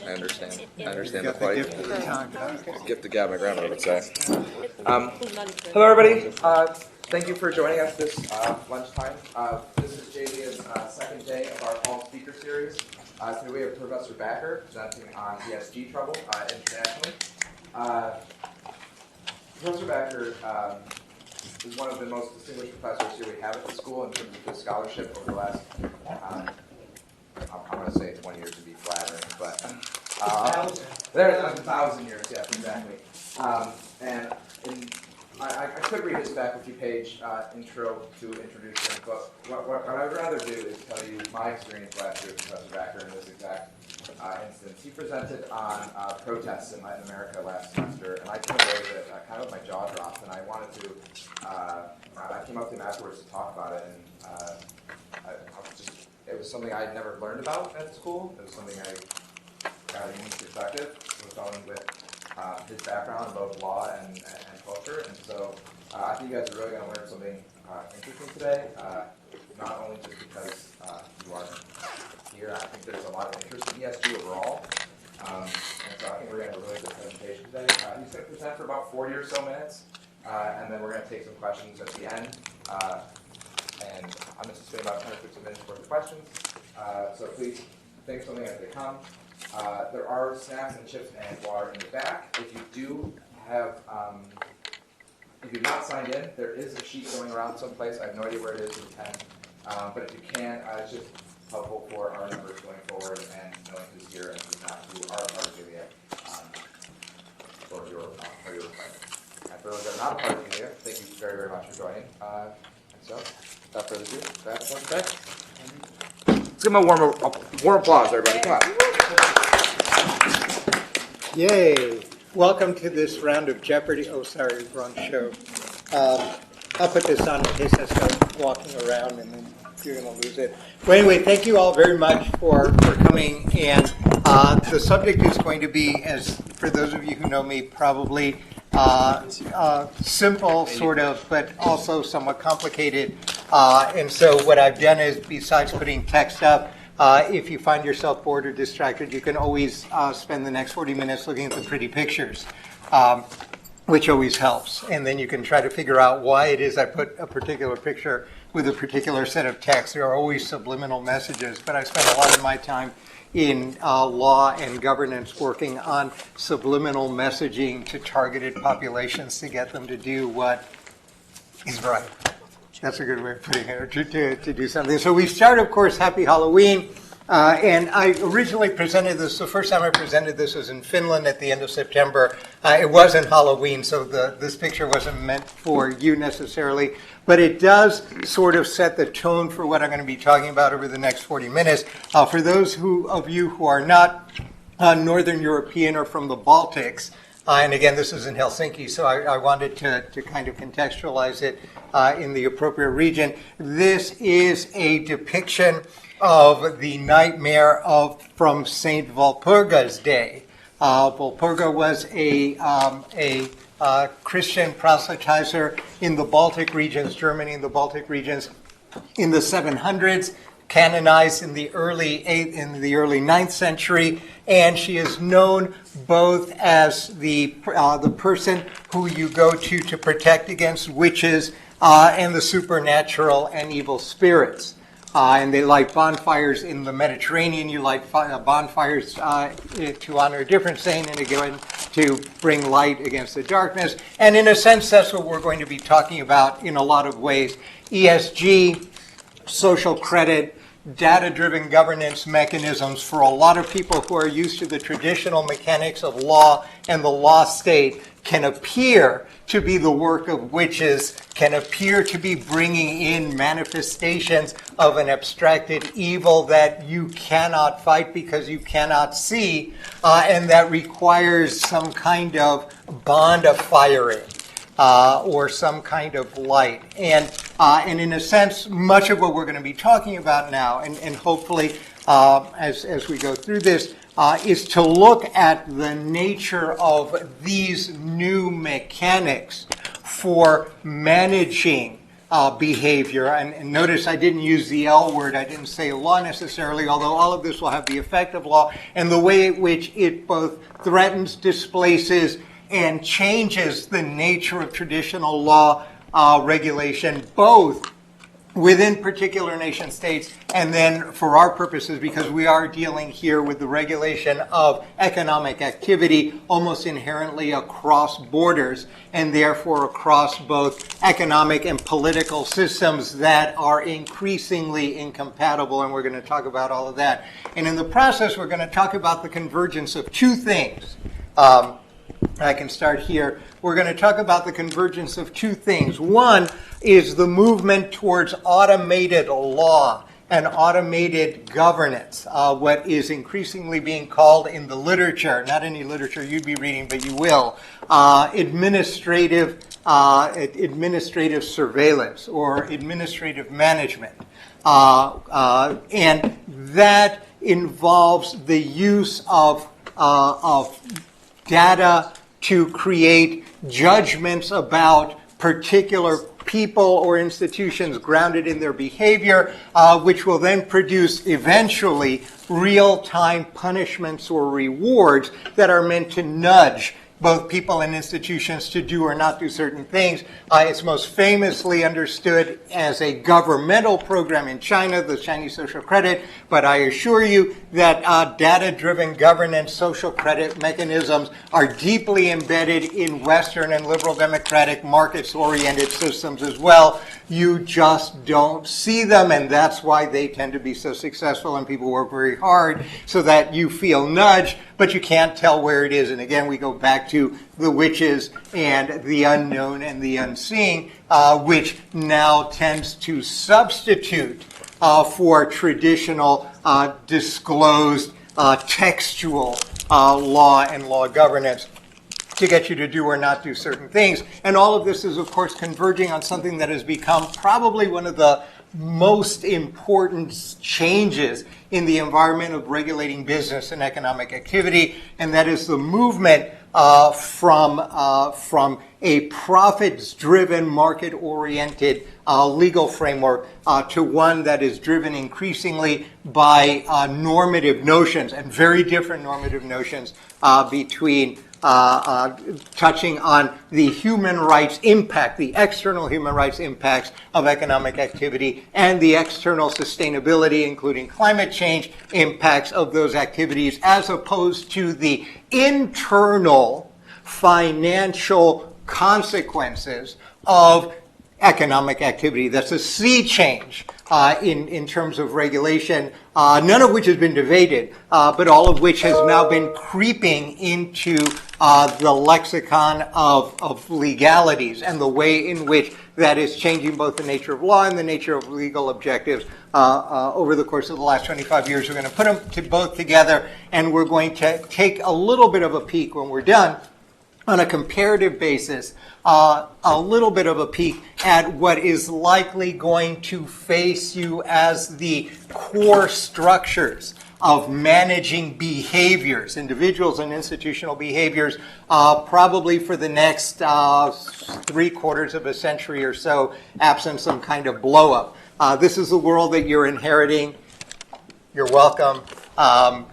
I understand the Got the plight. gift of the tongue. Gift of gab, my grandmother would say. Hello, everybody. Thank you for joining us this lunchtime. This is JV's second day of our fall speaker series. Today we have Professor Backer presenting on ESG trouble internationally. Professor Backer is one of the most distinguished professors here we have at the school in terms of his scholarship over the last, I'm going to say 20 years to be flattering, but there's 1,000 years, yes, exactly. And I could read his faculty-page intro to introduce him, but what I'd rather do is tell you my experience last year with Professor Backer in this exact instance. He presented on protests in Latin America last semester, and I came away with it kind of my jaw dropped, and I wanted to, I came up to him afterwards to talk about it, and it was something I had never learned about at school. It was something I got a unique perspective with someone with his background in both law and culture, and so I think you guys are really going to learn something interesting today, not only just because you are here. I think there's a lot of interest in ESG overall, and so I think we're going to have a really good presentation today. He's going to present for about 40 or so minutes, and then we're going to take some questions at the end, and I'm anticipating about 10 or 15 minutes worth of questions, so please think of something as they come. There are snacks and chips and water in the back. If you do have, if you've not signed in, there is a sheet going around someplace. I have no idea where it is with a pen. But if you can, it's just helpful for our numbers going forward and knowing who's here and who's not, who are part of Julia, for your requirement. And for those that are not part of Julia, thank you very, very much for joining. And so, without further ado, back. Let's give him a warm applause, everybody. Come on. Yay. Welcome to this round of Jeopardy. Oh, sorry, wrong show. I'll put this on in case I start walking around and then you're going to lose it. But anyway, thank you all very much for coming. And the subject is going to be, as for those of you who know me, probably simple, sort of, but also somewhat complicated. And so what I've done is, besides putting text up, if you find yourself bored or distracted, you can always spend the next 40 minutes looking at the pretty pictures, which always helps. And then you can try to figure out why it is I put a particular picture with a particular set of text. There are always subliminal messages, but I spend a lot of my time in law and governance working on subliminal messaging to targeted populations to get them to do what is right. That's a good way of putting it, to do something. So we start, of course, Happy Halloween. And I originally presented this, the first time I presented this was in Finland at the end of September. It wasn't Halloween, so this picture wasn't meant for you necessarily. But it does sort of set the tone for what I'm going to be talking about over the next 40 minutes. For those of you who are not Northern European or from the Baltics, and again, this is in Helsinki, so I wanted to kind of contextualize it in the appropriate region. This is a depiction of the nightmare from Saint Walpurga's day. Walpurga was a Christian proselytizer in the Baltic regions, Germany and the Baltic regions, in the 700s, canonized in the early 9th century, and she is known both as the person who you go to protect against witches and the supernatural and evil spirits. And they light bonfires in the Mediterranean. You light bonfires to honor a different saint and again to bring light against the darkness. And in a sense, that's what we're going to be talking about in a lot of ways. ESG, social credit, data-driven governance mechanisms for a lot of people who are used to the traditional mechanics of law and the law state can appear to be the work of witches, can appear to be bringing in manifestations of an abstracted evil that you cannot fight because you cannot see, and that requires some kind of bond of firing or some kind of light. And in a sense, much of what we're going to be talking about now, and hopefully as we go through this, is to look at the nature of these new mechanics for managing behavior. And notice I didn't use the L word. I didn't say law necessarily, although all of this will have the effect of law, and the way in which it both threatens, displaces, and changes the nature of traditional law regulation, both within particular nation states, and then for our purposes, because we are dealing here with the regulation of economic activity almost inherently across borders, and therefore across both economic and political systems that are increasingly incompatible, and we're going to talk about all of that. And in the process, we're going to talk about the convergence of two things. I can start here. We're going to talk about the convergence of two things. One is the movement towards automated law and automated governance, what is increasingly being called in the literature, not any literature you'd be reading, but you will, administrative surveillance or administrative management. And that involves the use of data to create judgments about particular people or institutions grounded in their behavior, which will then produce eventually real-time punishments or rewards that are meant to nudge both people and institutions to do or not do certain things. It's most famously understood as a governmental program in China, the Chinese social credit, but I assure you that data-driven governance social credit mechanisms are deeply embedded in Western and liberal democratic markets-oriented systems as well. You just don't see them, and that's why they tend to be so successful, and people work very hard so that you feel nudged, but you can't tell where it is. And again, we go back to the witches and the unknown and the unseen, which now tends to substitute for traditional disclosed textual law and law governance to get you to do or not do certain things. And all of this is, of course, converging on something that has become probably one of the most important changes in the environment of regulating business and economic activity, and that is the movement from a profits-driven, market-oriented legal framework to one that is driven increasingly by normative notions, and very different normative notions between touching on the human rights impact, the external human rights impacts of economic activity, and the external sustainability, including climate change impacts of those activities, as opposed to the internal financial consequences of economic activity. That's a sea change in terms of regulation, none of which has been debated, but all of which has now been creeping into the lexicon of legalities and the way in which that is changing both the nature of law and the nature of legal objectives over the course of the last 25 years. We're going to put them both together, and we're going to take a little bit of a peek when we're done on a comparative basis, a little bit of a peek at what is likely going to face you as the core structures of managing behaviors, individuals and institutional behaviors, probably for the next 3/4 of a century or so, absent some kind of blow-up. This is the world that you're inheriting. You're welcome.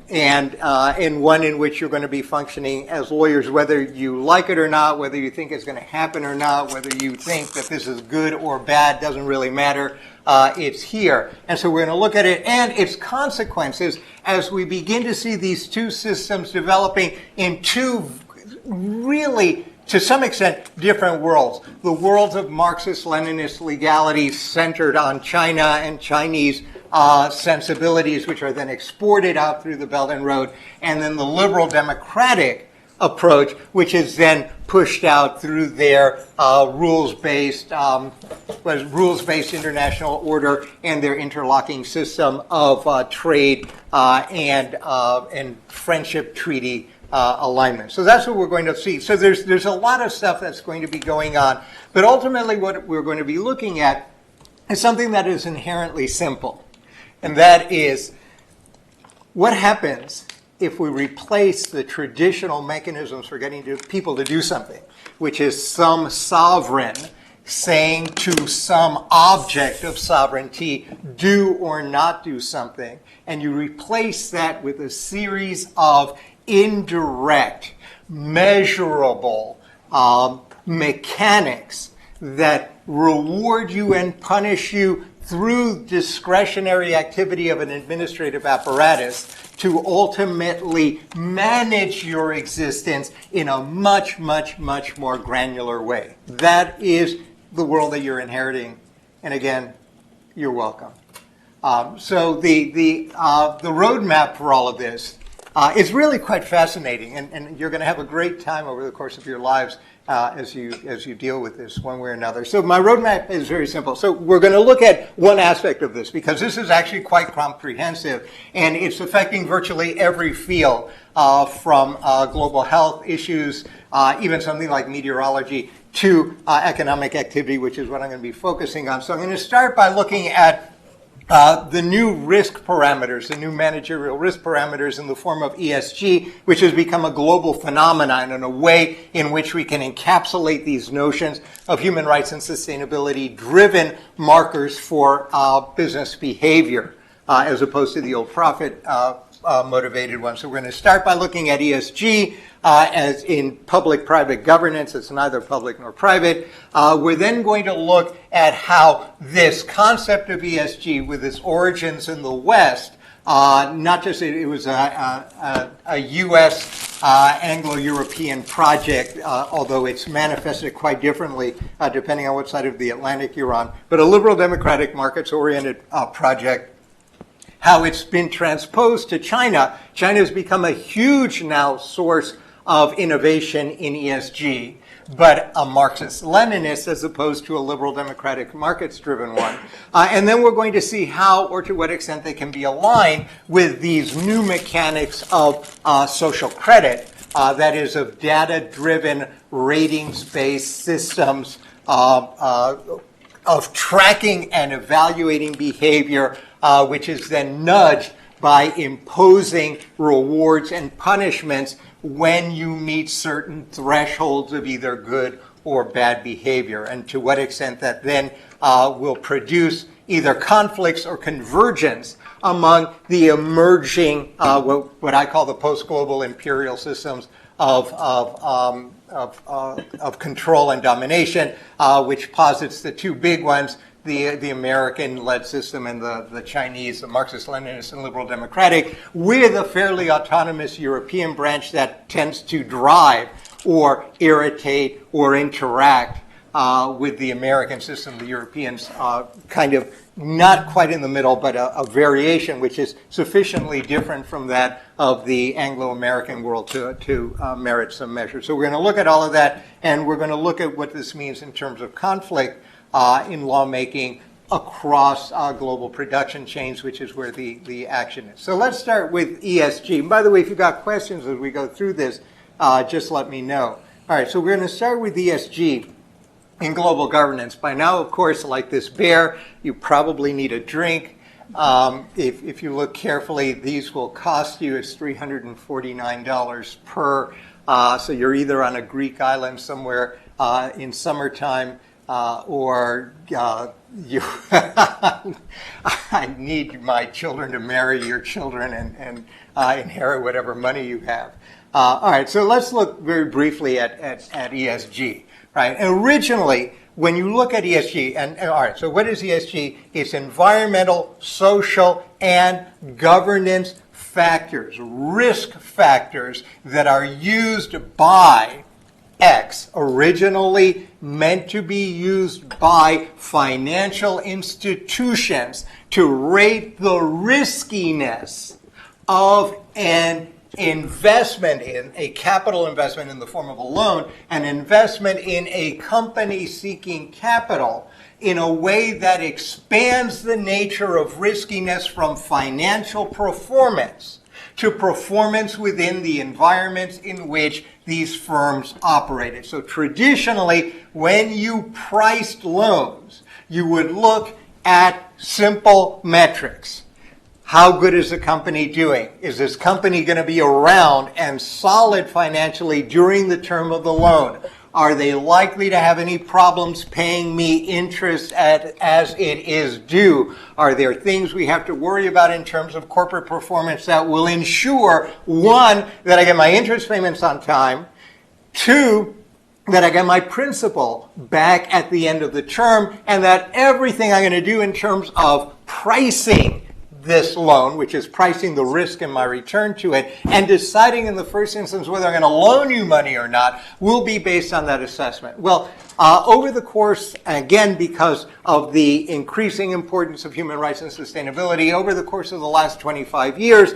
And one in which you're going to be functioning as lawyers, whether you like it or not, whether you think it's going to happen or not, whether you think that this is good or bad, doesn't really matter. It's here. And so we're going to look at it and its consequences as we begin to see these two systems developing in two really, to some extent, different worlds. The worlds of Marxist-Leninist legality centered on China and Chinese sensibilities, which are then exported out through the Belt and Road, and then the liberal democratic approach, which is then pushed out through their rules-based international order and their interlocking system of trade and friendship treaty alignment. So that's what we're going to see. So there's a lot of stuff that's going to be going on, but ultimately what we're going to be looking at is something that is inherently simple. And that is, what happens if we replace the traditional mechanisms for getting people to do something, which is some sovereign saying to some object of sovereignty, do or not do something, and you replace that with a series of indirect, measurable mechanics that reward you and punish you through discretionary activity of an administrative apparatus to ultimately manage your existence in a much, much, much more granular way. That is the world that you're inheriting. And again, you're welcome. So the roadmap for all of this is really quite fascinating, and you're going to have a great time over the course of your lives as you deal with this one way or another. So my roadmap is very simple. So we're going to look at one aspect of this because this is actually quite comprehensive, and it's affecting virtually every field from global health issues, even something like meteorology, to economic activity, which is what I'm going to be focusing on. So I'm going to start by looking at the new risk parameters, the new managerial risk parameters in the form of ESG, which has become a global phenomenon and a way in which we can encapsulate these notions of human rights and sustainability-driven markers for business behavior, as opposed to the old profit-motivated ones. So we're going to start by looking at ESG as in public-private governance. It's neither public nor private. We're then going to look at how this concept of ESG, with its origins in the West, not just it was a U.S. Anglo-European project, although it's manifested quite differently depending on what side of the Atlantic you're on, but a liberal democratic markets-oriented project. How it's been transposed to China. China has become a huge now source of innovation in ESG, but a Marxist-Leninist as opposed to a liberal democratic markets-driven one. And then we're going to see how or to what extent they can be aligned with these new mechanics of social credit, that is, of data-driven, ratings-based systems of tracking and evaluating behavior, which is then nudged by imposing rewards and punishments when you meet certain thresholds of either good or bad behavior, and to what extent that then will produce either conflicts or convergence among the emerging, what I call the post-global imperial systems of control and domination, which posits the two big ones, the American-led system and the Chinese, the Marxist-Leninist and liberal democratic, with a fairly autonomous European branch that tends to drive or irritate or interact with the American system. The Europeans kind of not quite in the middle, but a variation which is sufficiently different from that of the Anglo-American world to merit some measure. So we're going to look at all of that, and we're going to look at what this means in terms of conflict in lawmaking across global production chains, which is where the action is. So let's start with ESG. And by the way, if you've got questions as we go through this, just let me know. All right, so we're going to start with ESG in global governance. By now, of course, like this bear, you probably need a drink. If you look carefully, these will cost you, it's $349 per. So you're either on a Greek island somewhere in summertime, or you I need my children to marry your children and inherit whatever money you have. All right, so let's look very briefly at ESG. Right, and originally, when you look at ESG, and all right, so what is ESG? It's environmental, social, and governance factors, risk factors that are used by X, originally meant to be used by financial institutions to rate the riskiness of an investment in a capital investment in the form of a loan, an investment in a company seeking capital in a way that expands the nature of riskiness from financial performance to performance within the environments in which these firms operated. So traditionally, when you priced loans, you would look at simple metrics. How good is the company doing? Is this company going to be around and solid financially during the term of the loan? Are they likely to have any problems paying me interest as it is due? Are there things we have to worry about in terms of corporate performance that will ensure, one, that I get my interest payments on time, two, that I get my principal back at the end of the term, and that everything I'm going to do in terms of pricing this loan, which is pricing the risk and my return to it, and deciding in the first instance whether I'm going to loan you money or not, will be based on that assessment. Well, over the course, again, because of the increasing importance of human rights and sustainability, over the course of the last 25 years,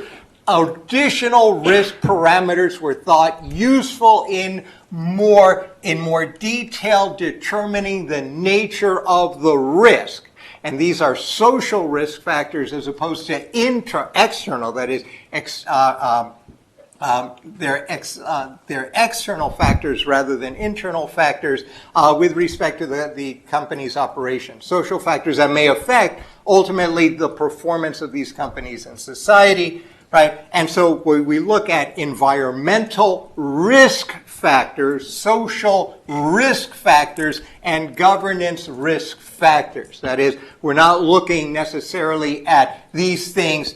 additional risk parameters were thought useful in more detail determining the nature of the risk. And these are social risk factors as opposed to external, that is, they're external factors rather than internal factors with respect to the company's operation. Social factors that may affect, ultimately, the performance of these companies in society, right? And so we look at environmental risk factors, social risk factors, and governance risk factors. That is, we're not looking necessarily at these things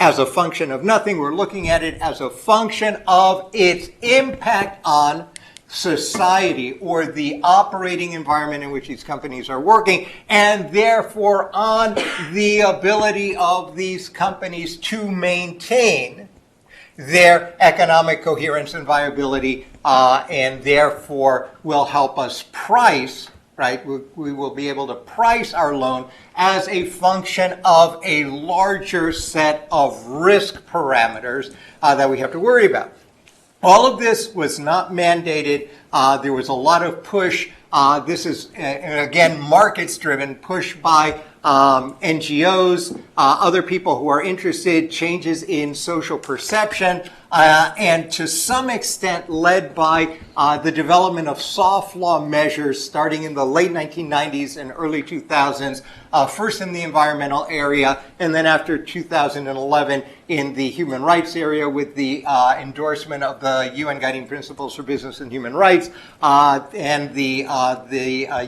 as a function of nothing. We're looking at it as a function of its impact on society or the operating environment in which these companies are working, and therefore on the ability of these companies to maintain their economic coherence and viability, and therefore will help us price, right? We will be able to price our loan as a function of a larger set of risk parameters that we have to worry about. All of this was not mandated. There was a lot of push. This is, again, markets-driven, push by NGOs, other people who are interested, changes in social perception, and to some extent led by the development of soft law measures starting in the late 1990s and early 2000s, first in the environmental area, and then after 2011 in the human rights area with the endorsement of the UN Guiding Principles for Business and Human Rights and the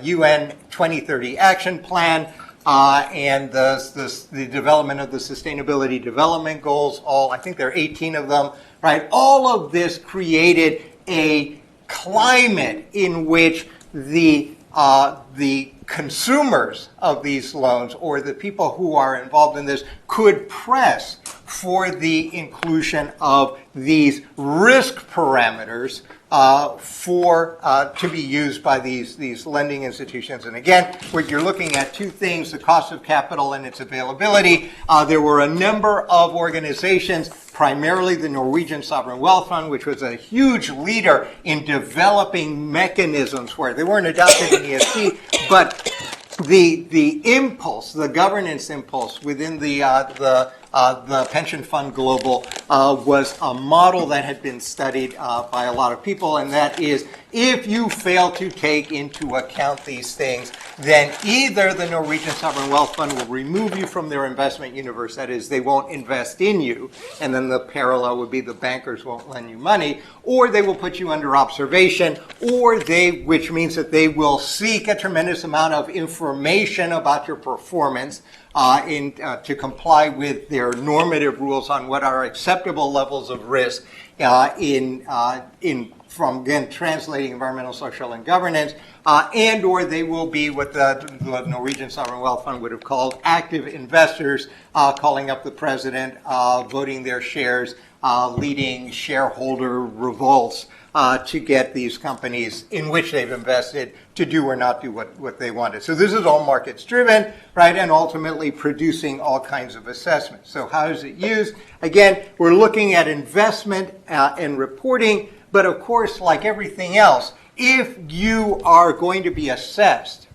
UN 2030 Action Plan, and the development of the Sustainability Development Goals, I think there are 18 of them, right? All of this created a climate in which the consumers of these loans, or the people who are involved in this, could press for the inclusion of these risk parameters to be used by these lending institutions. And again, what you're looking at, two things: the cost of capital and its availability. There were a number of organizations, primarily the Norwegian Sovereign Wealth Fund, which was a huge leader in developing mechanisms where they weren't adopted in ESG, but the impulse, the governance impulse within the pension fund global was a model that had been studied by a lot of people, and that is, if you fail to take into account these things, then either the Norwegian Sovereign Wealth Fund will remove you from their investment universe, that is, they won't invest in you, and then the parallel would be the bankers won't lend you money, or they will put you under observation, or which means that they will seek a tremendous amount of information about your performance to comply with their normative rules on what are acceptable levels of risk from, again, translating environmental, social, and governance, and or they will be what the Norwegian Sovereign Wealth Fund would have called active investors, calling up the president, voting their shares, leading shareholder revolts to get these companies in which they've invested to do or not do what they wanted. So this is all markets driven, right, and ultimately producing all kinds of assessments. So how is it used? Again, we're looking at investment and reporting, but of course, like everything else, if you are going to be assessed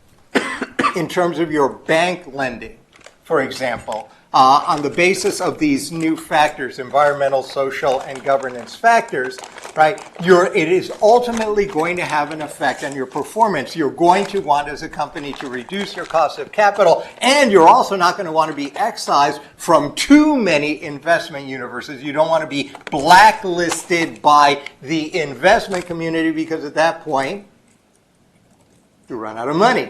in terms of your bank lending, for example, on the basis of these new factors, environmental, social, and governance factors, right, it is ultimately going to have an effect on your performance. You're going to want, as a company, to reduce your cost of capital, and you're also not going to want to be excised from too many investment universes. You don't want to be blacklisted by the investment community, because at that point, You run out of money,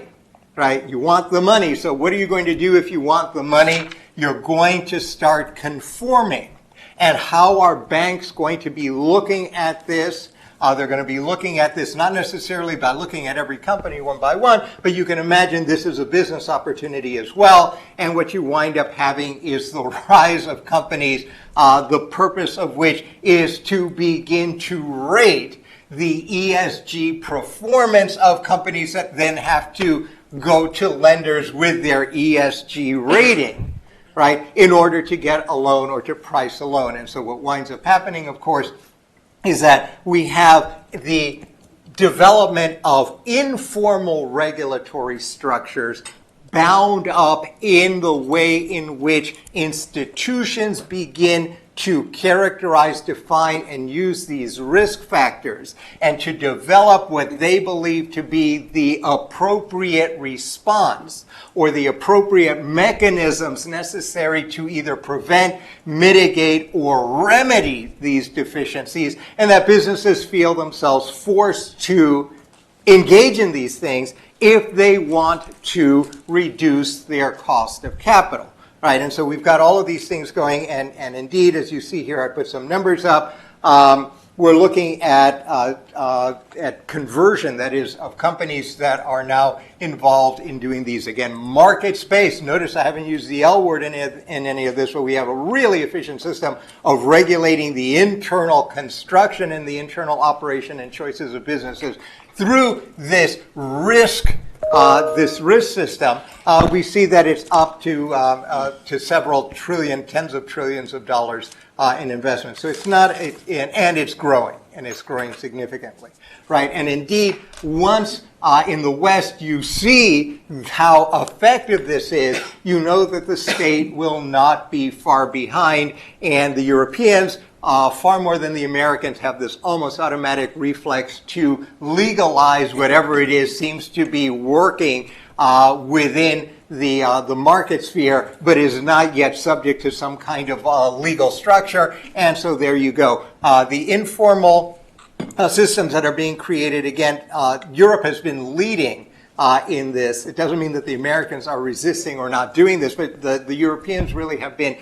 right? You want the money. So what are you going to do if you want the money? You're going to start conforming. And how are banks going to be looking at this? They're going to be looking at this not necessarily by looking at every company one by one, but you can imagine this is a business opportunity as well. And what you wind up having is the rise of companies, the purpose of which is to begin to rate the ESG performance of companies that then have to go to lenders with their ESG rating, right, in order to get a loan or to price a loan. And so what winds up happening, of course, is that we have the development of informal regulatory structures bound up in the way in which institutions begin to characterize, define, and use these risk factors and to develop what they believe to be the appropriate response or the appropriate mechanisms necessary to either prevent, mitigate, or remedy these deficiencies, and that businesses feel themselves forced to engage in these things if they want to reduce their cost of capital. Right, and so we've got all of these things going, and indeed, as you see here, I put some numbers up. We're looking at conversion, that is, of companies that are now involved in doing these. Again, market space. Notice I haven't used the L word in any of this, but we have a really efficient system of regulating the internal construction and the internal operation and choices of businesses through this risk system. We see that it's up to several trillion, tens of trillions of dollars in investment. So it's not, and it's growing significantly, right? And indeed, once in the West you see how effective this is, you know that the state will not be far behind, and the Europeans, far more than the Americans, have this almost automatic reflex to legalize whatever it is seems to be working within the market sphere, but is not yet subject to some kind of legal structure. And so there you go. The informal systems that are being created, again, Europe has been leading in this. It doesn't mean that the Americans are resisting or not doing this, but the Europeans really have been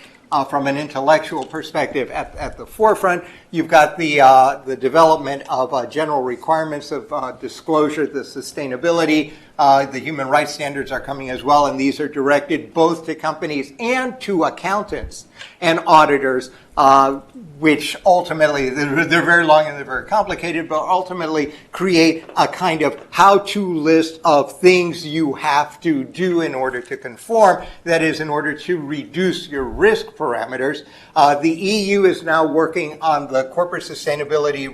from an intellectual perspective at the forefront. You've got the development of general requirements of disclosure, the sustainability, the human rights standards are coming as well, and these are directed both to companies and to accountants and auditors, which ultimately, they're very long and they're very complicated, but ultimately create a kind of how-to list of things you have to do in order to conform, that is, in order to reduce your risk parameters. The EU is now working on the Corporate Sustainability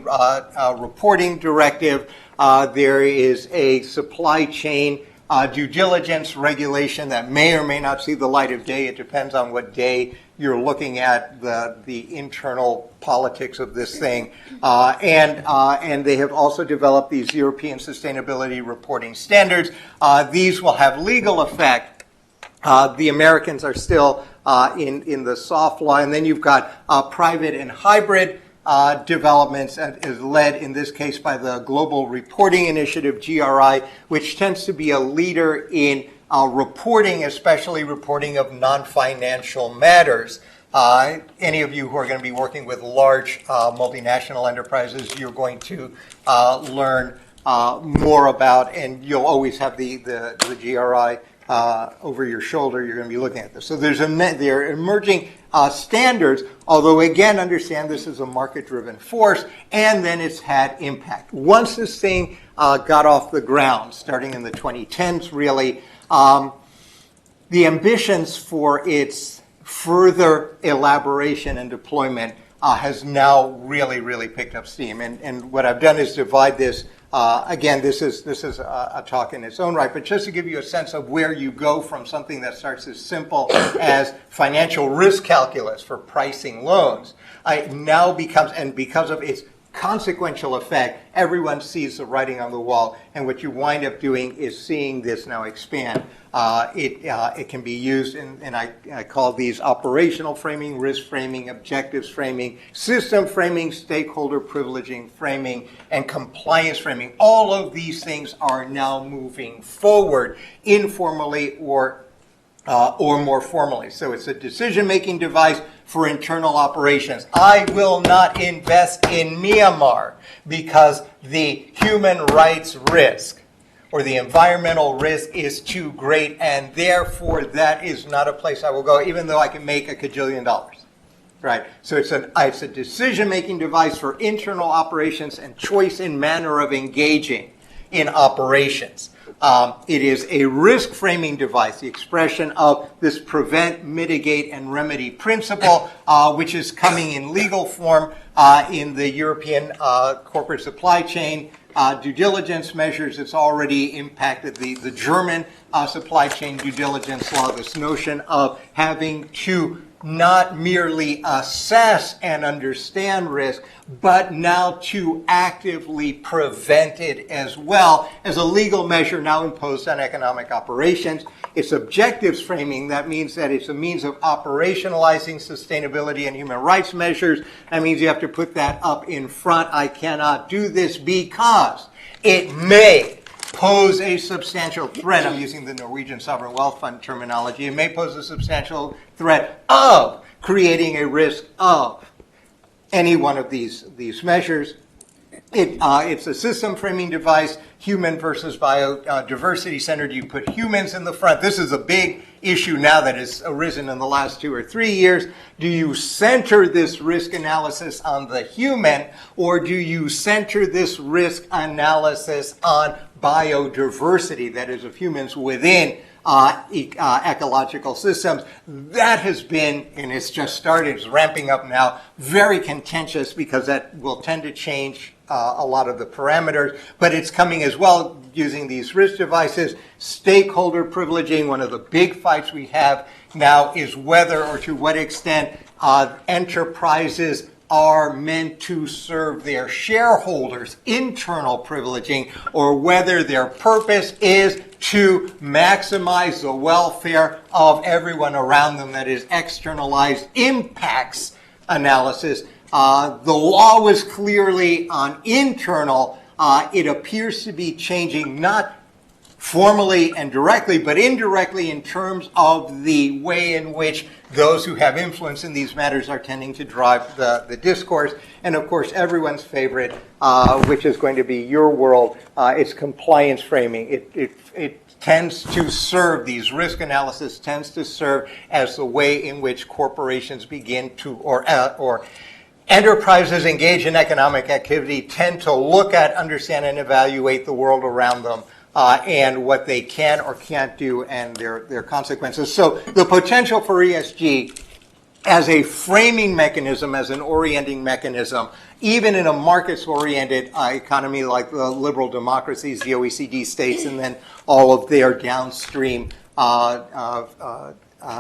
Reporting Directive. There is a supply chain due diligence regulation that may or may not see the light of day. It depends on what day you're looking at the internal politics of this thing. And they have also developed these European Sustainability Reporting Standards. These will have legal effect. The Americans are still in the soft law. And then you've got private and hybrid developments, is led in this case by the Global Reporting Initiative, GRI, which tends to be a leader in reporting, especially reporting of non-financial matters. Any of you who are going to be working with large multinational enterprises, you're going to learn more about, and you'll always have the GRI over your shoulder. You're going to be looking at this. So there are emerging standards, although again, understand this is a market-driven force, and then it's had impact. Once this thing got off the ground, starting in the 2010s, really, the ambitions for its further elaboration and deployment has now really picked up steam. And what I've done is divide this. Again, this is a talk in its own right, but just to give you a sense of where you go from something that starts as simple as financial risk calculus for pricing loans, it now becomes, and because of its consequential effect, everyone sees the writing on the wall, and what you wind up doing is seeing this now expand. It can be used, and I call these operational framing, risk framing, objectives framing, system framing, stakeholder privileging framing, and compliance framing. All of these things are now moving forward informally or more formally. So it's a decision-making device for internal operations. I will not invest in Myanmar because the human rights risk or the environmental risk is too great, and therefore that is not a place I will go, even though I can make $1 kajillion. Right? So it's a decision-making device for internal operations and choice and manner of engaging in operations. It is a risk framing device, the expression of this prevent, mitigate, and remedy principle, which is coming in legal form in the European corporate supply chain due diligence measures. It's already impacted the German supply chain due diligence law, this notion of having to not merely assess and understand risk, but now to actively prevent it as well as a legal measure now imposed on economic operations. It's objectives framing. That means that it's a means of operationalizing sustainability and human rights measures. That means you have to put that up in front. I cannot do this because it may pose a substantial threat. I'm using the Norwegian Sovereign Wealth Fund terminology. It may pose a substantial threat of creating a risk of any one of these measures. It's a system framing device, human versus biodiversity centered. You put humans in the front. This is a big issue now that has arisen in the last 2 or 3 years. Do you center this risk analysis on the human, or do you center this risk analysis on biodiversity, that is, of humans within ecological systems? That has been, and it's just started, it's ramping up now, very contentious because that will tend to change a lot of the parameters, but it's coming as well using these risk devices. Stakeholder privileging, one of the big fights we have now is whether or to what extent enterprises are meant to serve their shareholders, internal privileging, or whether their purpose is to maximize the welfare of everyone around them, that is externalized impacts analysis. The law was clearly on internal. It appears to be changing not formally and directly, but indirectly in terms of the way in which those who have influence in these matters are tending to drive the discourse. And of course, everyone's favorite, which is going to be your world, is compliance framing. It tends to serve, these risk analysis tends to serve as the way in which corporations begin to, or enterprises engaged in economic activity tend to look at, understand, and evaluate the world around them. And what they can or can't do and their consequences. So the potential for ESG as a framing mechanism, as an orienting mechanism, even in a markets-oriented economy like the liberal democracies, the OECD states, and then all of their downstream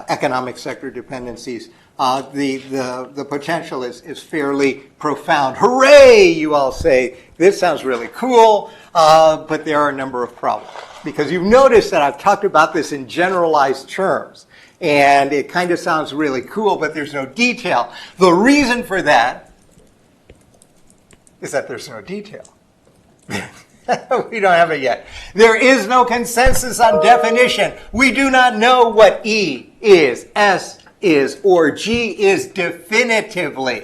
economic sector dependencies, the potential is fairly profound. Hooray, you all say. This sounds really cool, but there are a number of problems. Because you've noticed that I've talked about this in generalized terms, and it kind of sounds really cool, but there's no detail. The reason for that is that there's no detail. We don't have it yet. There is no consensus on definition. We do not know what E is, S is, or G is definitively.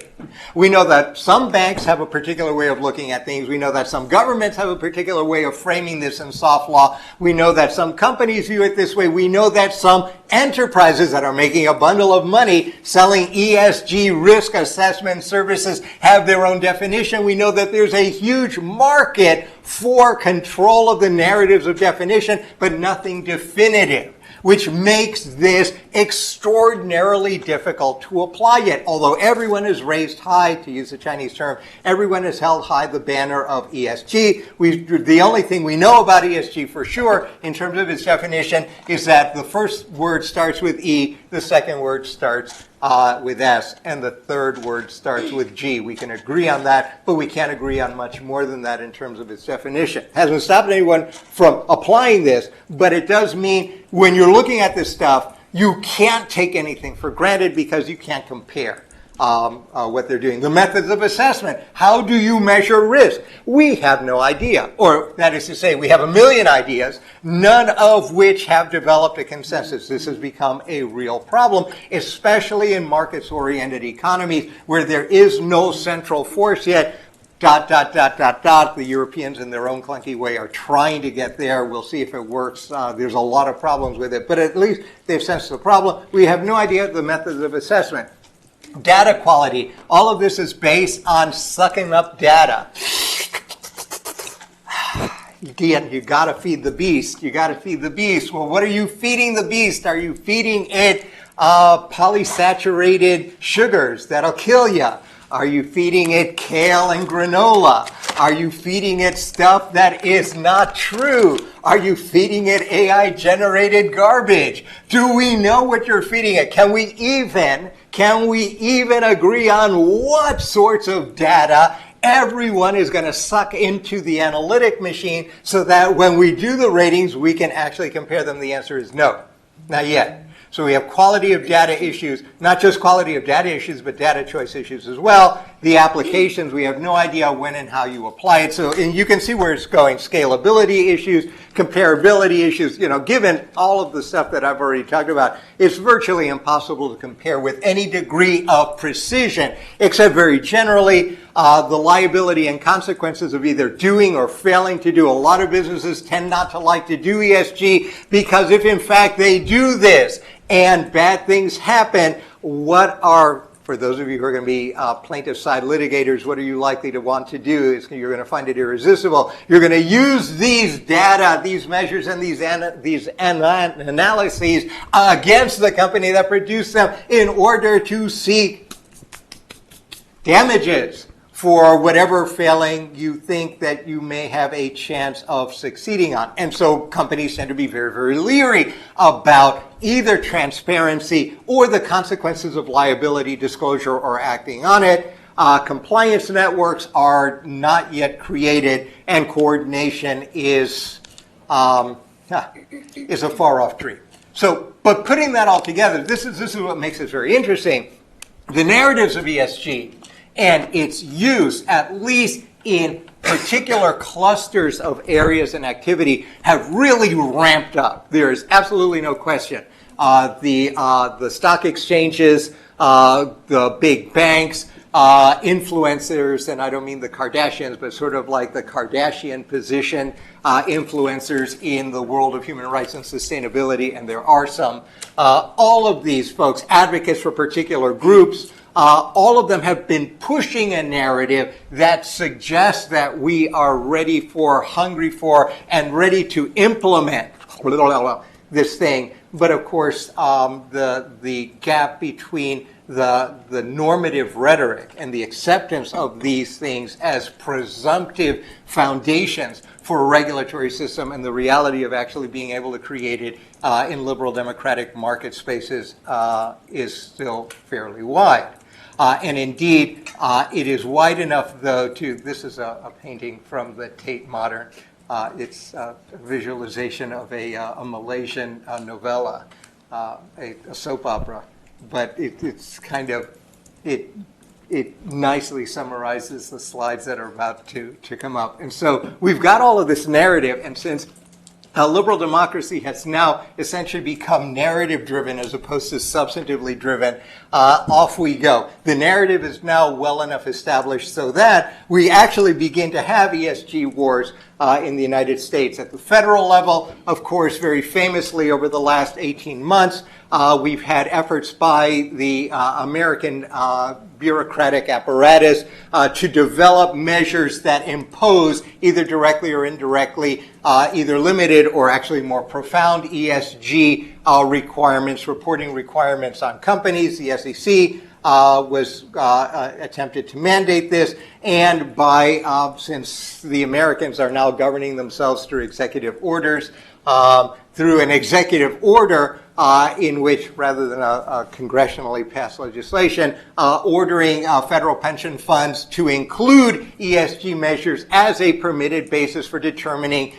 We know that some banks have a particular way of looking at things. We know that some governments have a particular way of framing this in soft law. We know that some companies view it this way. We know that some enterprises that are making a bundle of money selling ESG risk assessment services have their own definition. We know that there's a huge market for control of the narratives of definition, but nothing definitive, which makes this extraordinarily difficult to apply yet. Although everyone has raised high, to use the Chinese term, everyone has held high the banner of ESG. The only thing we know about ESG for sure, in terms of its definition, is that the first word starts with E, the second word starts with S, and the third word starts with G. We can agree on that, but we can't agree on much more than that in terms of its definition. Hasn't stopped anyone from applying this, but it does mean when you're looking at this stuff, you can't take anything for granted because you can't compare what they're doing. The methods of assessment. How do you measure risk? We have no idea. Or that is to say, we have a million ideas, none of which have developed a consensus. This has become a real problem, especially in markets-oriented economies where there is no central force yet. ... The Europeans in their own clunky way are trying to get there. We'll see if it works. There's a lot of problems with it, but at least they've sensed the problem. We have no idea the methods of assessment. Data quality. All of this is based on sucking up data. Again, you got to feed the beast. You got to feed the beast. Well, what are you feeding the beast? Are you feeding it polysaturated sugars that'll kill you? Are you feeding it kale and granola? Are you feeding it stuff that is not true? Are you feeding it AI-generated garbage? Do we know what you're feeding it? Can we even agree on what sorts of data everyone is going to suck into the analytic machine so that when we do the ratings, we can actually compare them? The answer is no, not yet. So we have quality of data issues, not just quality of data issues, but data choice issues as well. The applications, we have no idea when and how you apply it. So, and you can see where it's going. Scalability issues, comparability issues, given all of the stuff that I've already talked about, it's virtually impossible to compare with any degree of precision, except very generally, the liability and consequences of either doing or failing to do. A lot of businesses tend not to like to do ESG because if in fact they do this and bad things happen, for those of you who are going to be plaintiff side litigators, what are you likely to want to do? You're going to find it irresistible. You're going to use these data, these measures, and these analyses against the company that produced them in order to seek damages for whatever failing you think that you may have a chance of succeeding on. And so companies tend to be very, very leery about either transparency or the consequences of liability disclosure or acting on it. Compliance networks are not yet created, and coordination is a far-off dream. So, but putting that all together, this is what makes it very interesting. The narratives of ESG and its use, at least in particular clusters of areas and activity, have really ramped up. There is absolutely no question. The stock exchanges, the big banks, influencers, and I don't mean the Kardashians, but sort of like the Kardashian position influencers in the world of human rights and sustainability, and there are some. All of these folks, advocates for particular groups, all of them have been pushing a narrative that suggests that we are ready for, hungry for, and ready to implement this thing. But of course, the gap between the normative rhetoric and the acceptance of these things as presumptive foundations for a regulatory system and the reality of actually being able to create it in liberal democratic market spaces is still fairly wide. And indeed, it is wide enough, though, this is a painting from the Tate Modern. It's a visualization of a Malaysian novella, a soap opera. But it's kind of, it nicely summarizes the slides that are about to come up. And so we've got all of this narrative, and since liberal democracy has now essentially become narrative-driven as opposed to substantively driven, off we go. The narrative is now well enough established so that we actually begin to have ESG wars in the United States. At the federal level, of course, very famously over the last 18 months, we've had efforts by the American bureaucratic apparatus to develop measures that impose either directly or indirectly either limited or actually more profound ESG requirements, reporting requirements on companies. The SEC was attempted to mandate this, and by since the Americans are now governing themselves through executive orders, through an executive order in which, rather than a congressionally passed legislation, ordering federal pension funds to include ESG measures as a permitted basis for determining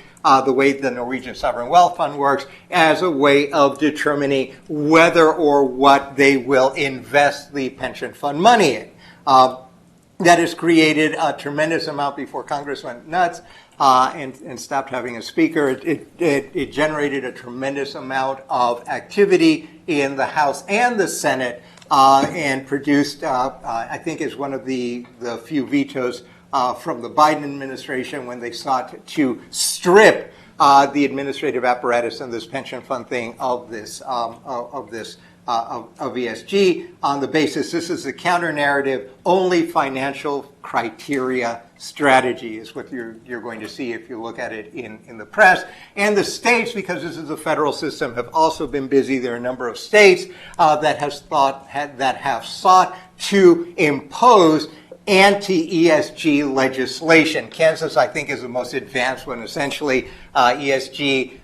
the way the Norwegian Sovereign Wealth Fund works, as a way of determining whether or what they will invest the pension fund money in. That has created a tremendous amount before Congress went nuts and stopped having a speaker. It generated a tremendous amount of activity in the House and the Senate and produced, I think, is one of the few vetoes from the Biden administration when they sought to strip the administrative apparatus and this pension fund thing of ESG on the basis this is a counter-narrative, only financial criteria strategy is what you're going to see if you look at it in the press. And the states, because this is a federal system, have also been busy. There are a number of states that have sought to impose anti-ESG legislation. Kansas, I think, is the most advanced one. Essentially, ESG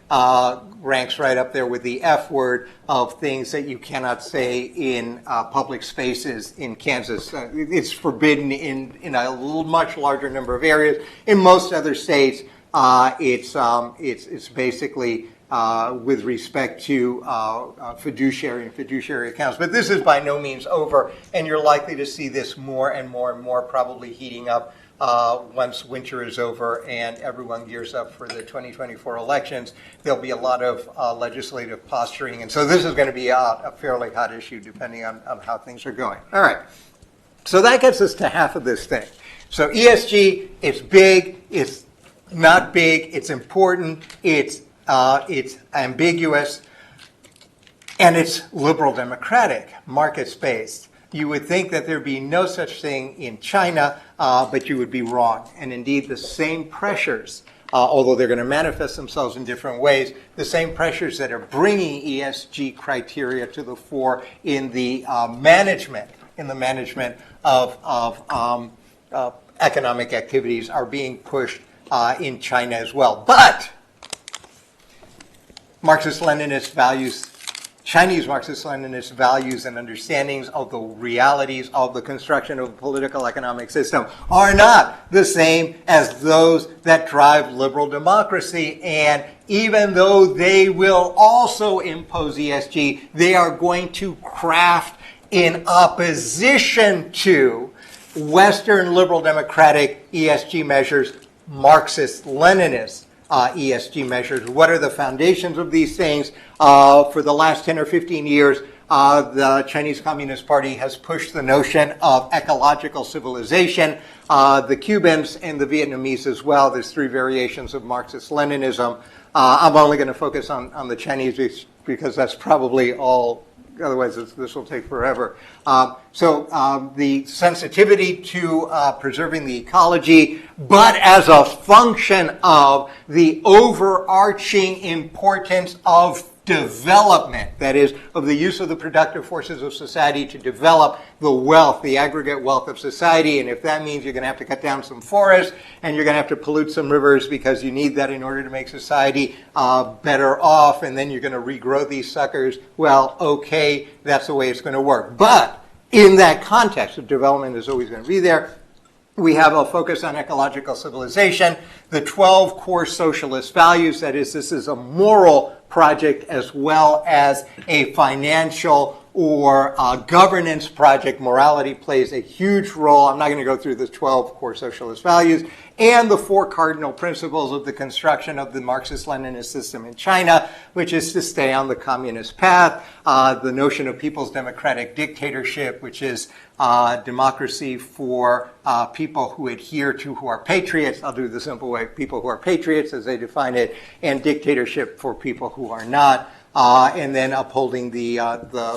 ranks right up there with the F word of things that you cannot say in public spaces in Kansas. It's forbidden in a much larger number of areas. In most other states, it's basically with respect to fiduciary and fiduciary accounts. But this is by no means over, and you're likely to see this more and more and more, probably heating up once winter is over and everyone gears up for the 2024 elections. There'll be a lot of legislative posturing, and so this is going to be a fairly hot issue depending on how things are going. All right, so that gets us to half of this thing. So ESG, it's big, it's not big, it's important, it's ambiguous, and it's liberal democratic, markets-based. You would think that there'd be no such thing in China, but you would be wrong. And indeed, the same pressures, although they're going to manifest themselves in different ways, the same pressures that are bringing ESG criteria to the fore in the management of economic activities are being pushed in China as well. But Marxist-Leninist values, Chinese Marxist-Leninist values and understandings of the realities of the construction of a political economic system are not the same as those that drive liberal democracy. And even though they will also impose ESG, they are going to craft in opposition to Western liberal democratic ESG measures, Marxist-Leninist ESG measures. What are the foundations of these things? For the last 10 or 15 years, the Chinese Communist Party has pushed the notion of ecological civilization. The Cubans and the Vietnamese as well. There's three variations of Marxist-Leninism. I'm only going to focus on the Chinese because that's probably all. Otherwise, this will take forever. So the sensitivity to preserving the ecology, but as a function of the overarching importance of development, that is, of the use of the productive forces of society to develop the wealth, the aggregate wealth of society. And if that means you're going to have to cut down some forests and you're going to have to pollute some rivers because you need that in order to make society better off, and then you're going to regrow these suckers, well, okay, that's the way it's going to work. But in that context of development is always going to be there. We have a focus on ecological civilization, the 12 core socialist values, that is, this is a moral project as well as a financial or governance project. Morality plays a huge role. I'm not going to go through the 12 core socialist values. And the 4 cardinal principles of the construction of the Marxist-Leninist system in China, which is to stay on the communist path. The notion of people's democratic dictatorship, which is democracy for people who adhere to, who are patriots. I'll do the simple way, people who are patriots as they define it, and dictatorship for people who are not. And then upholding the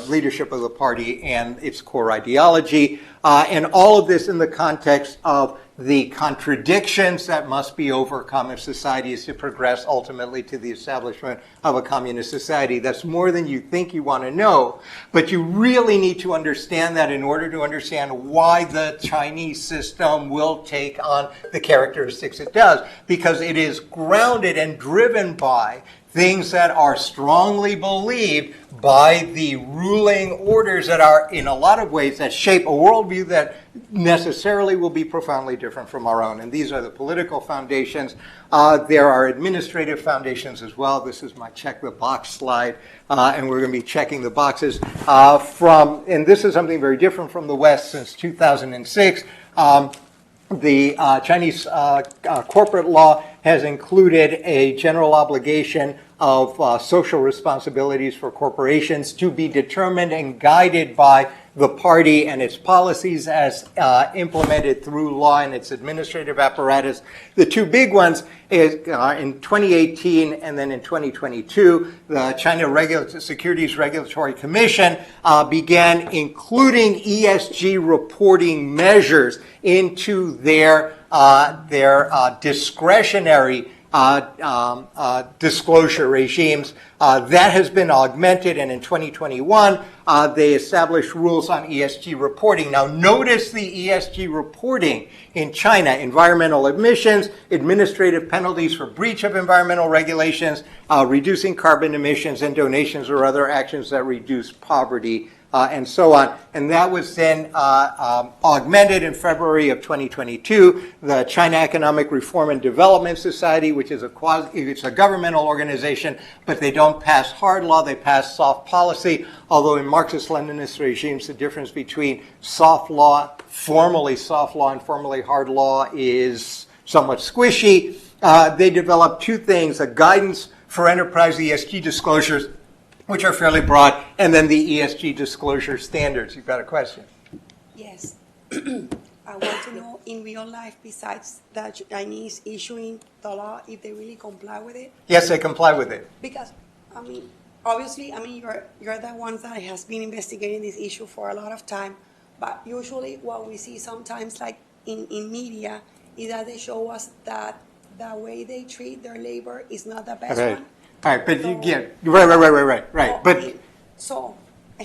leadership of the party and its core ideology. And all of this in the context of the contradictions that must be overcome if society is to progress ultimately to the establishment of a communist society. That's more than you think you want to know, but you really need to understand that in order to understand why the Chinese system will take on the characteristics it does, because it is grounded and driven by things that are strongly believed by the ruling orders that are, in a lot of ways, that shape a worldview that necessarily will be profoundly different from our own. And these are the political foundations. There are administrative foundations as well. This is my check the box slide, and we're going to be checking the boxes and this is something very different from the West since 2006. The Chinese corporate law has included a general obligation of social responsibilities for corporations to be determined and guided by the party and its policies as implemented through law and its administrative apparatus. The two big ones is in 2018 and then in 2022, the China Securities Regulatory Commission began including ESG reporting measures into their discretionary disclosure regimes. That has been augmented, and in 2021, they established rules on ESG reporting. Now, notice the ESG reporting in China: environmental emissions, administrative penalties for breach of environmental regulations, reducing carbon emissions, and donations or other actions that reduce poverty, and so on. And that was then augmented in February of 2022. The China Economic Reform and Development Society, which is it's a governmental organization, but they don't pass hard law, they pass soft policy. Although in Marxist-Leninist regimes, the difference between soft law, formally soft law, and formally hard law is somewhat squishy. They developed two things: a guidance for enterprise ESG disclosures, which are fairly broad, and then the ESG disclosure standards. You've got a question? Yes. I want to know, in real life, besides the Chinese issuing the law, if they really comply with it? Yes, they comply with it. Because, obviously, you're the ones that has been investigating this issue for a lot of time, but usually what we see sometimes, like in media, is that they show us that the way they treat their labor is not the best one. All right, but So, right. But so,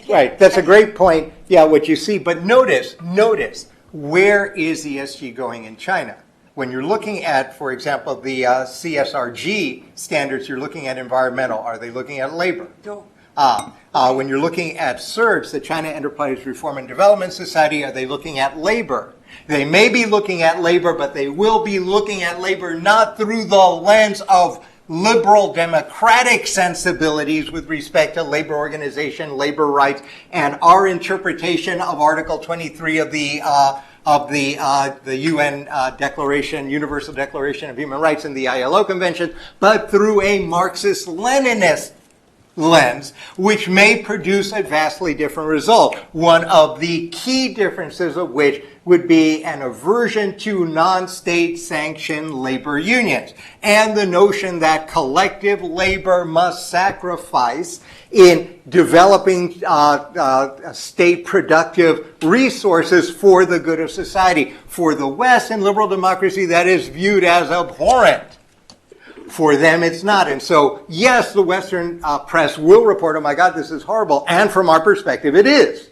right, that's a great point. Yeah, what you see, but notice, where is ESG going in China? When you're looking at, for example, the CSRG standards, you're looking at environmental. Are they looking at labor? No. When you're looking at CERDS, the China Enterprise Reform and Development Society, are they looking at labor? They may be looking at labor, but they will be looking at labor not through the lens of liberal democratic sensibilities with respect to labor organization, labor rights, and our interpretation of Article 23 of the UN Declaration, Universal Declaration of Human Rights, and the ILO Convention, but through a Marxist-Leninist lens, which may produce a vastly different result. One of the key differences of which would be an aversion to non-state sanctioned labor unions and the notion that collective labor must sacrifice in developing state productive resources for the good of society. For the West and liberal democracy, that is viewed as abhorrent. For them, it's not. And so, yes, the Western press will report, oh my God, this is horrible. And from our perspective, it is.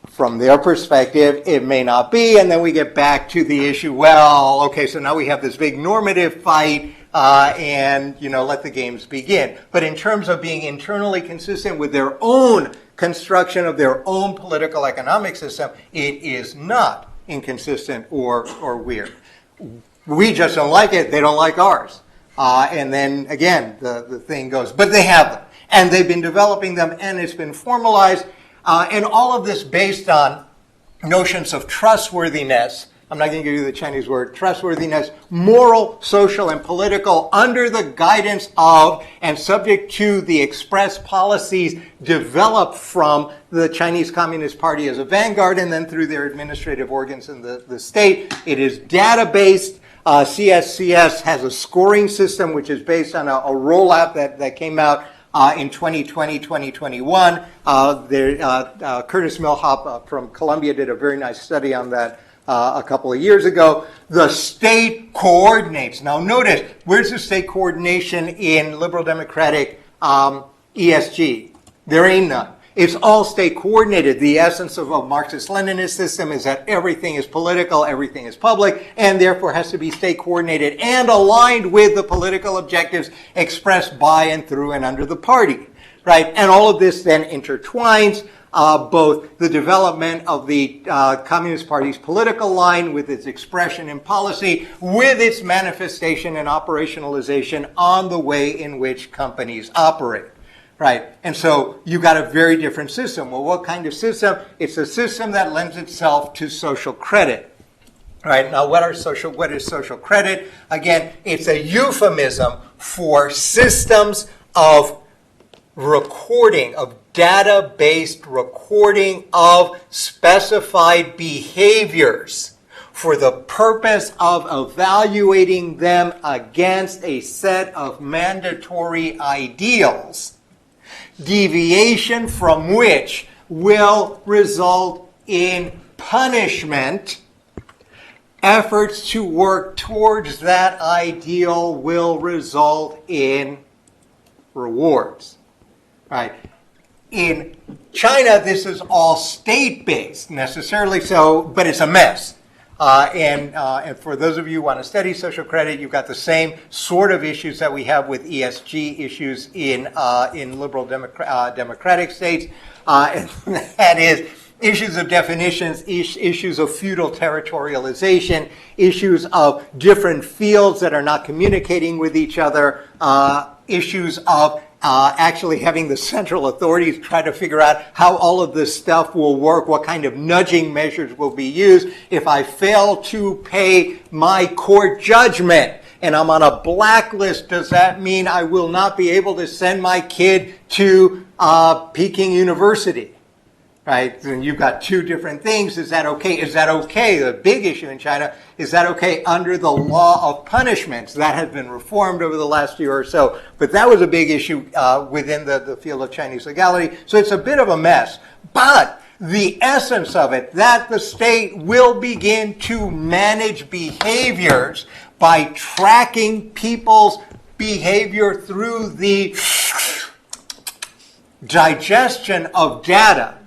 From their perspective, it may not be. And then we get back to the issue, well, okay, so now we have this big normative fight, and, let the games begin. But in terms of being internally consistent with their own construction of their own political economic system, it is not inconsistent or weird. We just don't like it. They don't like ours. And then, again, the thing goes. But they have them. And they've been developing them, and it's been formalized. And all of this based on notions of trustworthiness. I'm not going to give you the Chinese word, trustworthiness, moral, social, and political, under the guidance of and subject to the express policies developed from the Chinese Communist Party as a vanguard, and then through their administrative organs in the state. It is data-based. CSCS has a scoring system which is based on a rollout that came out in 2020, 2021. Curtis Millhop from Columbia did a very nice study on that a couple of years ago. The state coordinates. Now notice, where's the state coordination in liberal democratic ESG? There ain't none. It's all state coordinated. The essence of a Marxist-Leninist system is that everything is political, everything is public, and therefore has to be state coordinated and aligned with the political objectives expressed by and through and under the party, right? And all of this then intertwines both the development of the Communist Party's political line with its expression in policy, with its manifestation and operationalization on the way in which companies operate. Right, and so you got a very different system. Well, what kind of system? It's a system that lends itself to social credit. Right, now what is social credit? Again, it's a euphemism for systems of recording, of data-based recording of specified behaviors for the purpose of evaluating them against a set of mandatory ideals, deviation from which will result in punishment. Efforts to work towards that ideal will result in rewards. Right? In China, this is all state-based, necessarily so, but it's a mess. And for those of you who want to study social credit, you've got the same sort of issues that we have with ESG issues in liberal democratic states, and that is issues of definitions, issues of feudal territorialization, issues of different fields that are not communicating with each other, issues of actually having the central authorities try to figure out how all of this stuff will work, what kind of nudging measures will be used. If I fail to pay my court judgment and I'm on a blacklist, does that mean I will not be able to send my kid to Peking University? Right? And you've got two different things. Is that okay? Is that okay? The big issue in China, is that okay under the law of punishments? That has been reformed over the last year or so. But that was a big issue within the field of Chinese legality. So it's a bit of a mess. But the essence of it, that the state will begin to manage behaviors by tracking people's behavior through the digestion of data,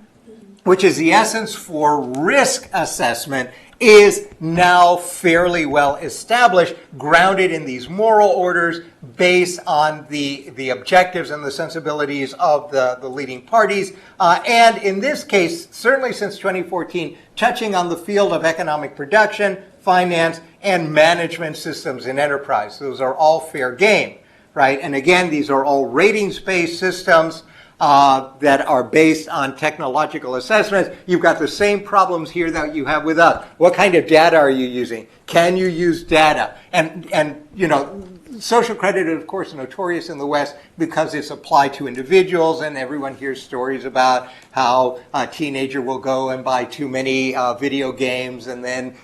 which is the essence for risk assessment, is now fairly well established, grounded in these moral orders based on the objectives and the sensibilities of the leading parties. And in this case, certainly since 2014, touching on the field of economic production, finance, and management systems in enterprise. Those are all fair game, right? And again, these are all ratings-based systems that are based on technological assessments. You've got the same problems here that you have with us. What kind of data are you using? Can you use data? And you know, social credit is, of course, notorious in the West because it's applied to individuals, and everyone hears stories about how a teenager will go and buy too many video games, and then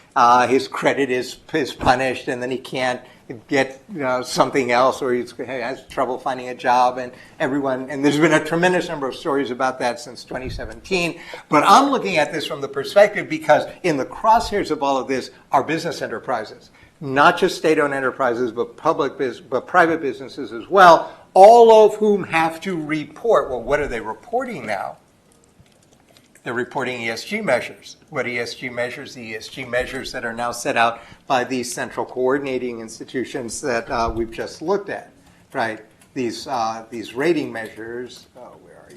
his credit is punished, and then he can't get something else, or he has trouble finding a job, and there's been a tremendous number of stories about that since 2017. But I'm looking at this from the perspective because in the crosshairs of all of this are business enterprises, not just state-owned enterprises, but private businesses as well, all of whom have to report. Well, what are they reporting now? They're reporting ESG measures. What ESG measures? The ESG measures that are now set out by these central coordinating institutions that we've just looked at, right? These rating measures. Where are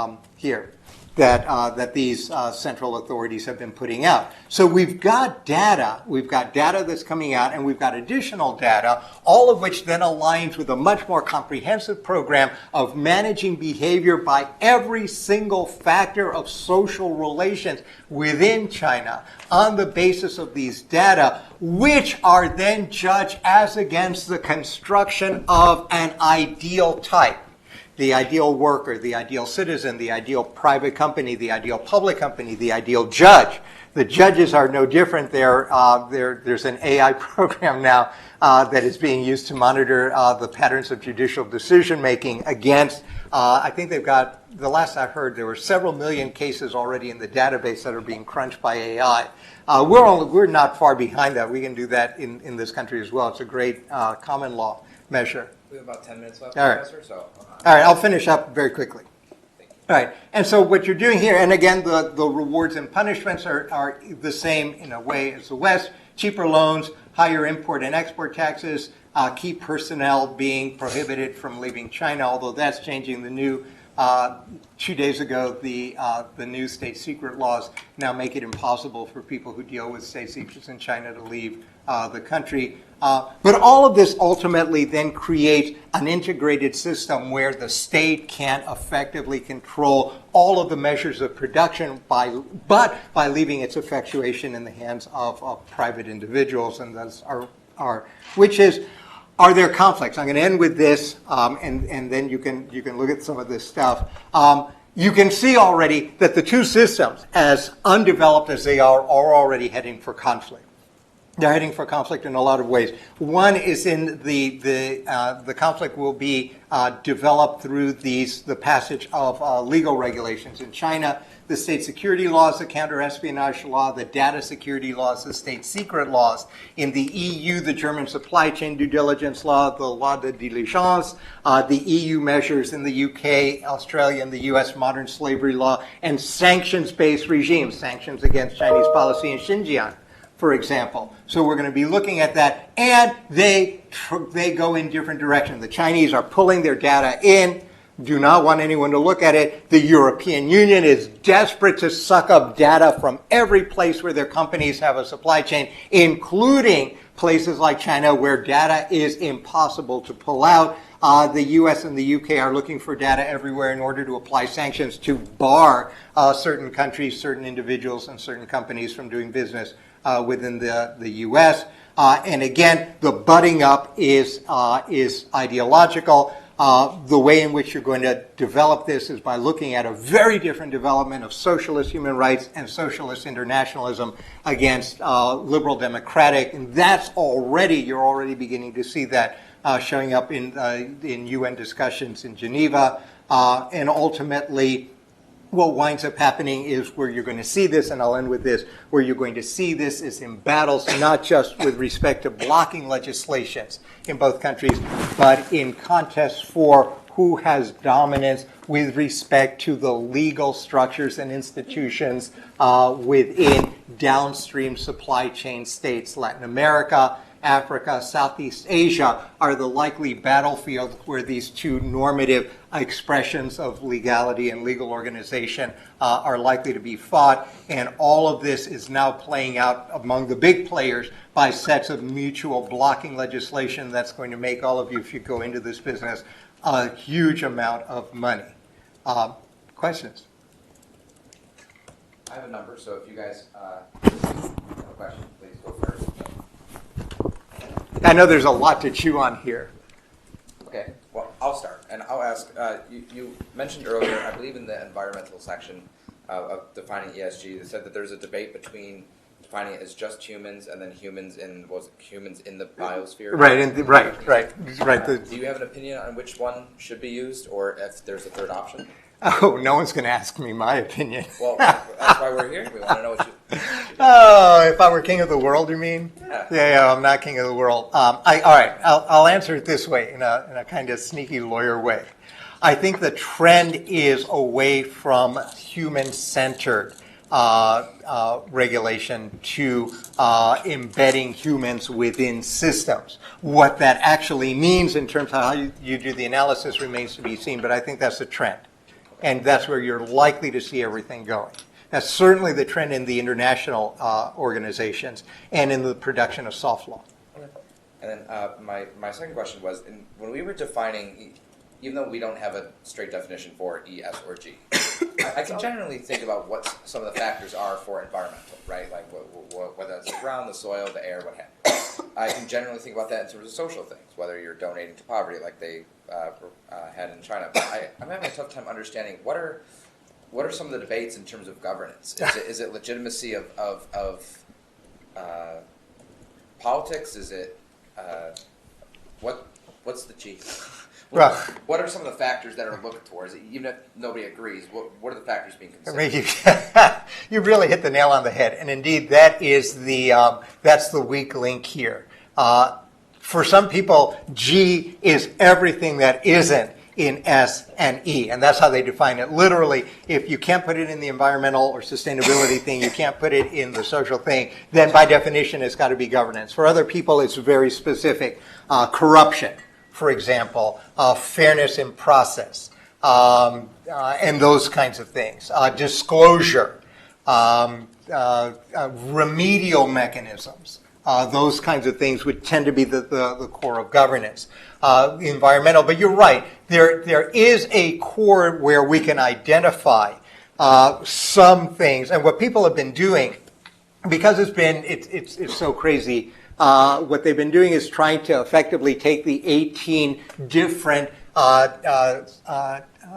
you? Here. That these central authorities have been putting out. So we've got data. We've got data that's coming out, and we've got additional data, all of which then aligns with a much more comprehensive program of managing behavior by every single factor of social relations within China on the basis of these data, which are then judged as against the construction of an ideal type. The ideal worker, the ideal citizen, the ideal private company, the ideal public company, the ideal judge, The judges are no different. There's an AI program now that is being used to monitor the patterns of judicial decision making against, I think they've got, the last I heard, there were several million cases already in the database that are being crunched by AI. We're not far behind that. We can do that in this country as well. It's a great common law measure. We have about 10 minutes left, All right. Professor, so. All right, I'll finish up very quickly. All right, and so what you're doing here, and again, the rewards and punishments are the same in a way as the West. Cheaper loans, higher import and export taxes, key personnel being prohibited from leaving China, although that's changing. The new 2 days ago, the new state secret laws now make it impossible for people who deal with state secrets in China to leave the country. But all of this ultimately then creates an integrated system where the state can effectively control all of the measures of production but by leaving its effectuation in the hands of private individuals, and that's are there conflicts? I'm going to end with this, and then you can look at some of this stuff. You can see already that the two systems, as undeveloped as they are already heading for conflict. They're heading for conflict in a lot of ways. One is in the conflict will be developed through the passage of legal regulations in China. The state security laws, the counter-espionage law, the data security laws, the state secret laws. In the EU, the German supply chain due diligence law, the loi de diligence, the EU measures in the UK, Australia, and the US modern slavery law, and sanctions-based regimes, sanctions against Chinese policy in Xinjiang, for example. So we're going to be looking at that, and they go in different directions. The Chinese are pulling their data in, do not want anyone to look at it. The European Union is desperate to suck up data from every place where their companies have a supply chain, including places like China where data is impossible to pull out. The US and the UK are looking for data everywhere in order to apply sanctions to bar certain countries, certain individuals, and certain companies from doing business within the US. And again, the butting up is ideological. The way in which you're going to develop this is by looking at a very different development of socialist human rights and socialist internationalism against liberal democratic, and you're already beginning to see that showing up in UN discussions in Geneva, and ultimately what winds up happening is where you're going to see this, and I'll end with this, where you're going to see this is in battles, not just with respect to blocking legislations in both countries, but in contests for who has dominance with respect to the legal structures and institutions within downstream supply chain states. Latin America, Africa, Southeast Asia are the likely battlefield where these two normative expressions of legality and legal organization are likely to be fought. And all of this is now playing out among the big players by sets of mutual blocking legislation that's going to make all of you, if you go into this business, a huge amount of money. Questions? I have a number, so if you guys have a question, please go first. I know there's a lot to chew on here. Okay, well, I'll start, and I'll ask, you mentioned earlier, I believe in the environmental section of defining ESG, you said that there's a debate between defining it as just humans and then humans in the biosphere. Right. Do you have an opinion on which one should be used, or if there's a third option? Oh, no one's going to ask me my opinion. Well, that's why we're here. We want to know what you... Oh, if I were king of the world, you mean? Yeah, I'm not king of the world. All right, I'll answer it this way, in a kind of sneaky lawyer way. I think the trend is away from human-centered regulation to embedding humans within systems. What that actually means in terms of how you do the analysis remains to be seen, but I think that's the trend. And that's where you're likely to see everything going. That's certainly the trend in the international organizations and in the production of soft law. Okay. And then my second question was, when we were defining, even though we don't have a straight definition for E, S, or G, I can generally think about what some of the factors are for environmental, right? Like whether it's the ground, the soil, the air, what have you. I can generally think about that in terms of social things, whether you're donating to poverty like they had in China. But I'm having a tough time understanding what are what are some of the debates in terms of governance? Is it legitimacy of politics? Is it what's the G? What are some of the factors that are looked towards, even if nobody agrees? What are the factors being considered? You really hit the nail on the head, and indeed that is that's the weak link here. For some people, G is everything that isn't in S and E, and that's how they define it. Literally, if you can't put it in the environmental or sustainability thing, you can't put it in the social thing, then by definition it's got to be governance. For other people, it's very specific. Corruption, for example, fairness in process, and those kinds of things. Disclosure, remedial mechanisms. Those kinds of things would tend to be the core of governance. Environmental, but you're right. There is a core where we can identify some things, and what people have been doing, because it's so crazy. What they've been doing is trying to effectively take the 18 different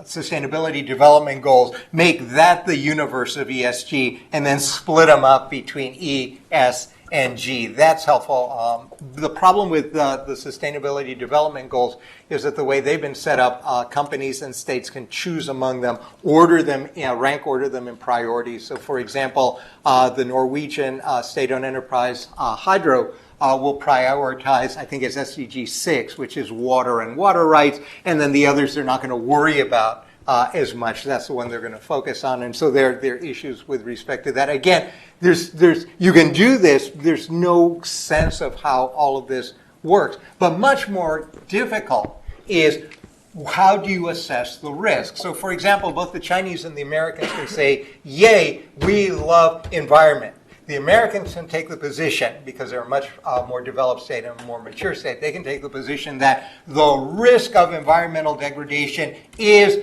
sustainability development goals, make that the universe of ESG, and then split them up between E, S, and G. That's helpful. The problem with the sustainability development goals is that the way they've been set up, companies and states can choose among them, order them, rank order them in priority. So, for example, the Norwegian state-owned enterprise Hydro will prioritize, I think it's SDG 6, which is water and water rights, and then the others they're not going to worry about as much. That's the one they're going to focus on, and so there are issues with respect to that. Again, you can do this. There's no sense of how all of this works, but much more difficult is how do you assess the risk? So, for example, both the Chinese and the Americans can say, "Yay, we love environment." The Americans can take the position, because they're a much more developed state and a more mature state, they can take the position that the risk of environmental degradation is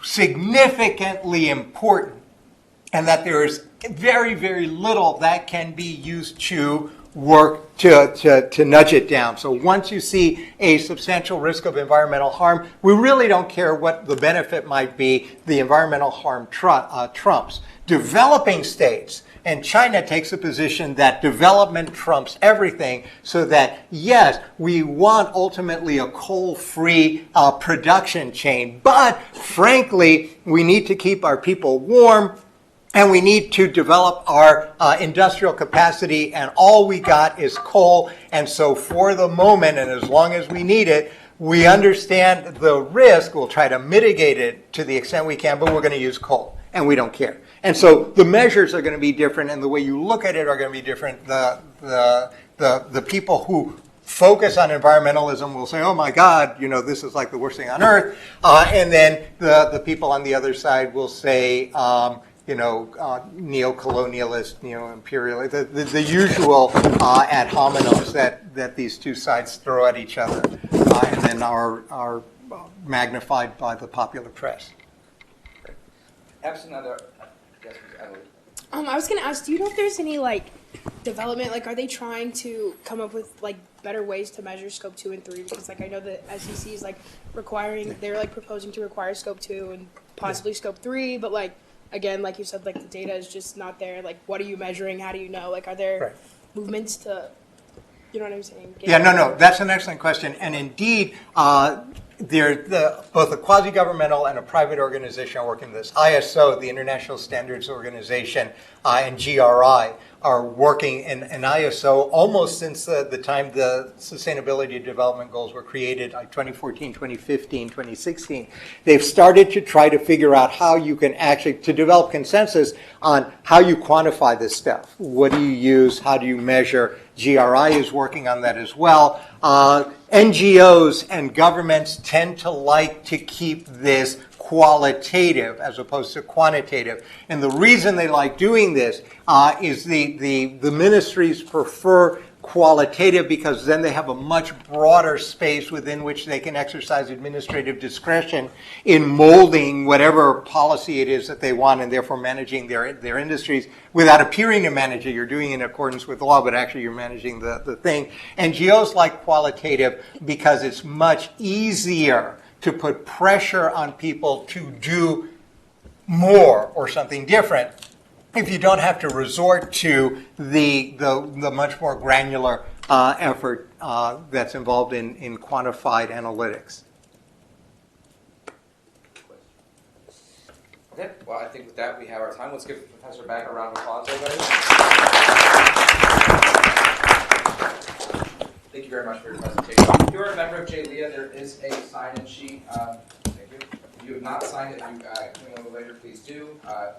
significantly important, and that there is very, very little that can be used to work to nudge it down. So once you see a substantial risk of environmental harm, we really don't care what the benefit might be. The environmental harm trumps. Developing states, and China takes a position that development trumps everything, so that, yes, we want ultimately a coal-free production chain, but frankly, we need to keep our people warm, and we need to develop our industrial capacity, and all we got is coal. And so for the moment, and as long as we need it, we understand the risk. We'll try to mitigate it to the extent we can, but we're going to use coal, and we don't care. And so the measures are going to be different, and the way you look at it are going to be different. The people who focus on environmentalism will say, "Oh my God, this is like the worst thing on earth," and then the people on the other side will say, neo-colonialist, neo-imperialist, the usual ad hominems that these two sides throw at each other, and then are magnified by the popular press. Absent other, yes, Emily. I was going to ask, do you know if there's any development? Are they trying to come up with better ways to measure scope 2 and 3? Because I know the SEC is they're proposing to require scope 2 and possibly scope 3, but again, like you said, the data is just not there. What are you measuring? How do you know? Are there movements to, you know what I'm saying? No, that's an excellent question. And indeed, both a quasi-governmental and a private organization are working this. ISO, the International Standards Organization, and GRI are working in ISO almost since the time the Sustainability Development Goals were created, 2014, 2015, 2016. They've started to try to figure out how you can to develop consensus on how you quantify this stuff. What do you use? How do you measure? GRI is working on that as well. NGOs and governments tend to like to keep this qualitative as opposed to quantitative. And the reason they like doing this is the ministries prefer qualitative because then they have a much broader space within which they can exercise administrative discretion in molding whatever policy it is that they want, and therefore managing their industries without appearing to manage it. You're doing it in accordance with law, but actually you're managing the thing. NGOs like qualitative because it's much easier to put pressure on people to do more or something different if you don't have to resort to the much more granular effort that's involved in quantified analytics. Okay, well, I think with that, we have our time. Let's give Professor Beck a round of applause, everybody. Thank you very much for your presentation. If you're a member of JLEA, there is a sign-in sheet. Thank you. If you have not signed it, you come a little later, please do. I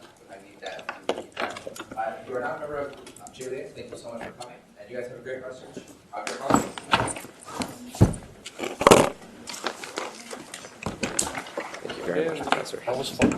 need that. If you are not a member of JLEA, thank you so much for coming. And you guys have a great rest of your conference. Thank you very much, Professor. That was fun.